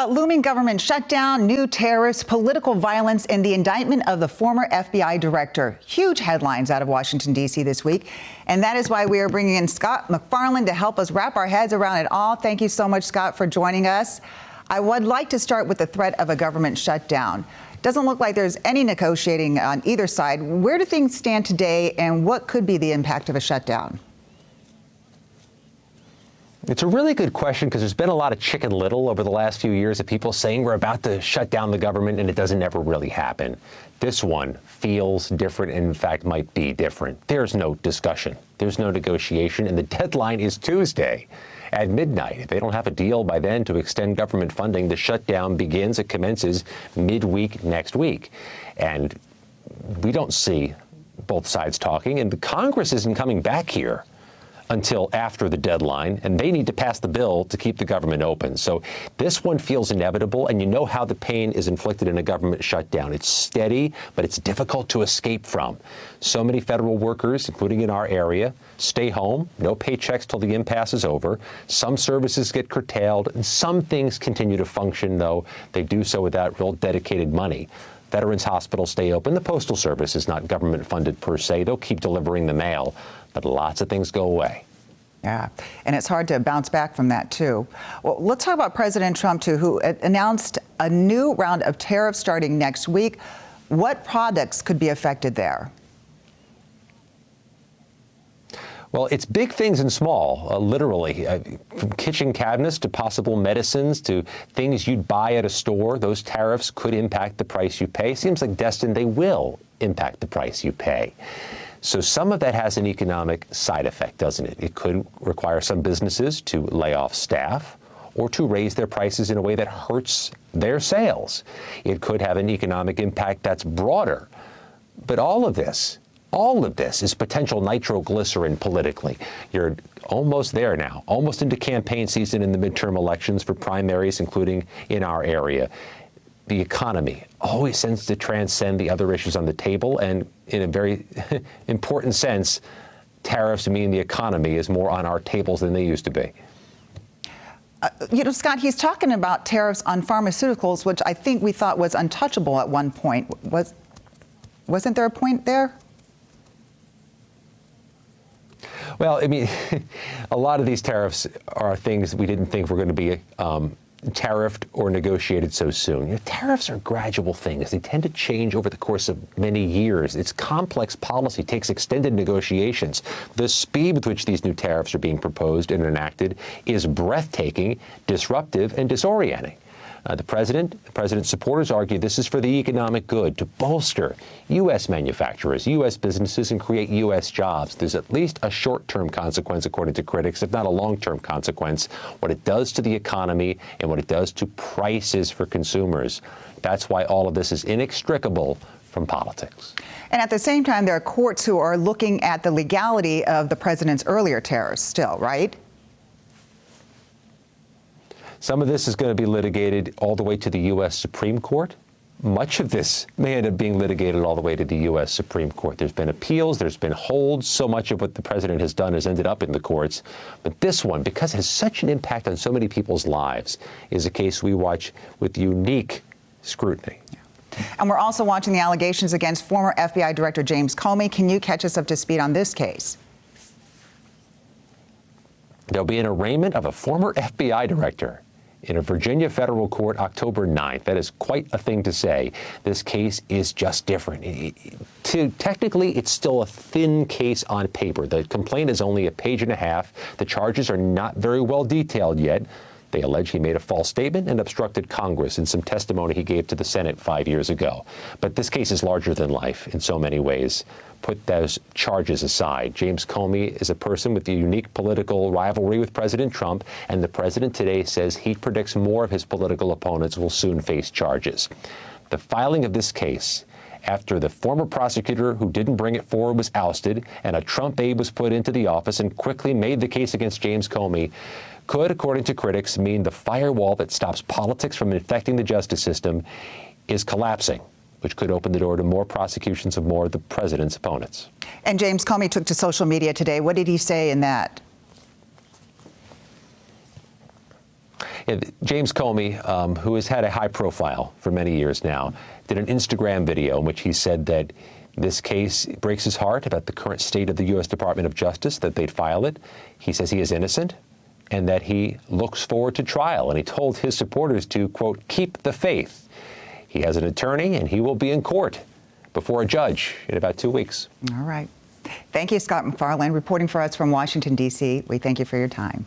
Looming government shutdown, new tariffs, political violence, and the indictment of the former FBI director. Huge headlines out of Washington, D.C. this week. And that is why we are bringing in Scott MacFarlane to help us wrap our heads around it all. Thank you so much, Scott, for joining us. I would like to start with the threat of a government shutdown. Doesn't look like there's any negotiating on either side. Where do things stand today, and what could be the impact of a shutdown? It's a really good question because there's been a lot of Chicken Little over the last few years of people saying we're about to shut down the government, and it doesn't ever really happen. This one feels different and, in fact, might be different. There's no discussion. There's no negotiation, and the deadline is Tuesday at midnight. If they don't have a deal by then to extend government funding, the shutdown begins. It commences midweek next week. And we don't see both sides talking, and the Congress isn't coming back here until after the deadline, and they need to pass the bill to keep the government open. So this one feels inevitable, and you know how the pain is inflicted in a government shutdown. It's steady, but it's difficult to escape from. So many federal workers, including in our area, stay home, no paychecks till the impasse is over. Some services get curtailed, and some things continue to function, though they do so without real dedicated money. Veterans hospitals stay open. The Postal Service is not government funded per se. They'll keep delivering the mail, but lots of things go away. Yeah, and it's hard to bounce back from that, too. Well, let's talk about President Trump, too, who announced a new round of tariffs starting next week. What products could be affected there? Well, it's big things and small, literally, from kitchen cabinets to possible medicines to things you'd buy at a store. Those tariffs could impact the price you pay. Seems like destined they will impact the price you pay. So some of that has an economic side effect, doesn't it? It could require some businesses to lay off staff or to raise their prices in a way that hurts their sales. It could have an economic impact that's broader. But all of this is potential nitroglycerin politically. You're almost there now, almost into campaign season in the midterm elections for primaries, including in our area. The economy always tends to transcend the other issues on the table, and in a very important sense, tariffs mean the economy is more on our tables than they used to be. Scott, he's talking about tariffs on pharmaceuticals, which I think we thought was untouchable at one point. Wasn't there a point there? Well, I mean, a lot of these tariffs are things we didn't think were going to be tariffed or negotiated so soon. Tariffs are gradual things. They tend to change over the course of many years. It's complex policy, takes extended negotiations. The speed with which these new tariffs are being proposed and enacted is breathtaking, disruptive, and disorienting. The president's supporters argue this is for the economic good, to bolster U.S. manufacturers, U.S. businesses, and create U.S. jobs. There's at least a short-term consequence, according to critics, if not a long-term consequence, what it does to the economy and what it does to prices for consumers. That's why all of this is inextricable from politics. And at the same time, there are courts who are looking at the legality of the president's earlier tariffs still, right? Some of this is going to be litigated all the way to the U.S. Supreme Court. Much of this may end up being litigated all the way to the U.S. Supreme Court. There's been appeals, there's been holds. So much of what the president has done has ended up in the courts. But this one, because it has such an impact on so many people's lives, is a case we watch with unique scrutiny. And we're also watching the allegations against former FBI Director James Comey. Can you catch us up to speed on this case? There'll be an arraignment of a former FBI director in a Virginia federal court October 9th. That is quite a thing to say. This case is just different. Technically, it's still a thin case on paper. The complaint is only a page and a half. The charges are not very well detailed yet. They allege he made a false statement and obstructed Congress in some testimony he gave to the Senate 5 years ago. But this case is larger than life in so many ways. Put those charges aside. James Comey is a person with a unique political rivalry with President Trump, and the president today says he predicts more of his political opponents will soon face charges. The filing of this case after the former prosecutor who didn't bring it forward was ousted and a Trump aide was put into the office and quickly made the case against James Comey could, according to critics, mean the firewall that stops politics from infecting the justice system is collapsing, which could open the door to more prosecutions of more of the president's opponents. And James Comey took to social media today. What did he say in that? James Comey, who has had a high profile for many years now, did an Instagram video in which he said that this case breaks his heart about the current state of the U.S. Department of Justice, that they'd file it. He says he is innocent and that he looks forward to trial. And he told his supporters to, quote, keep the faith. He has an attorney and he will be in court before a judge in about 2 weeks. All right. Thank you, Scott MacFarlane, reporting for us from Washington, D.C. We thank you for your time.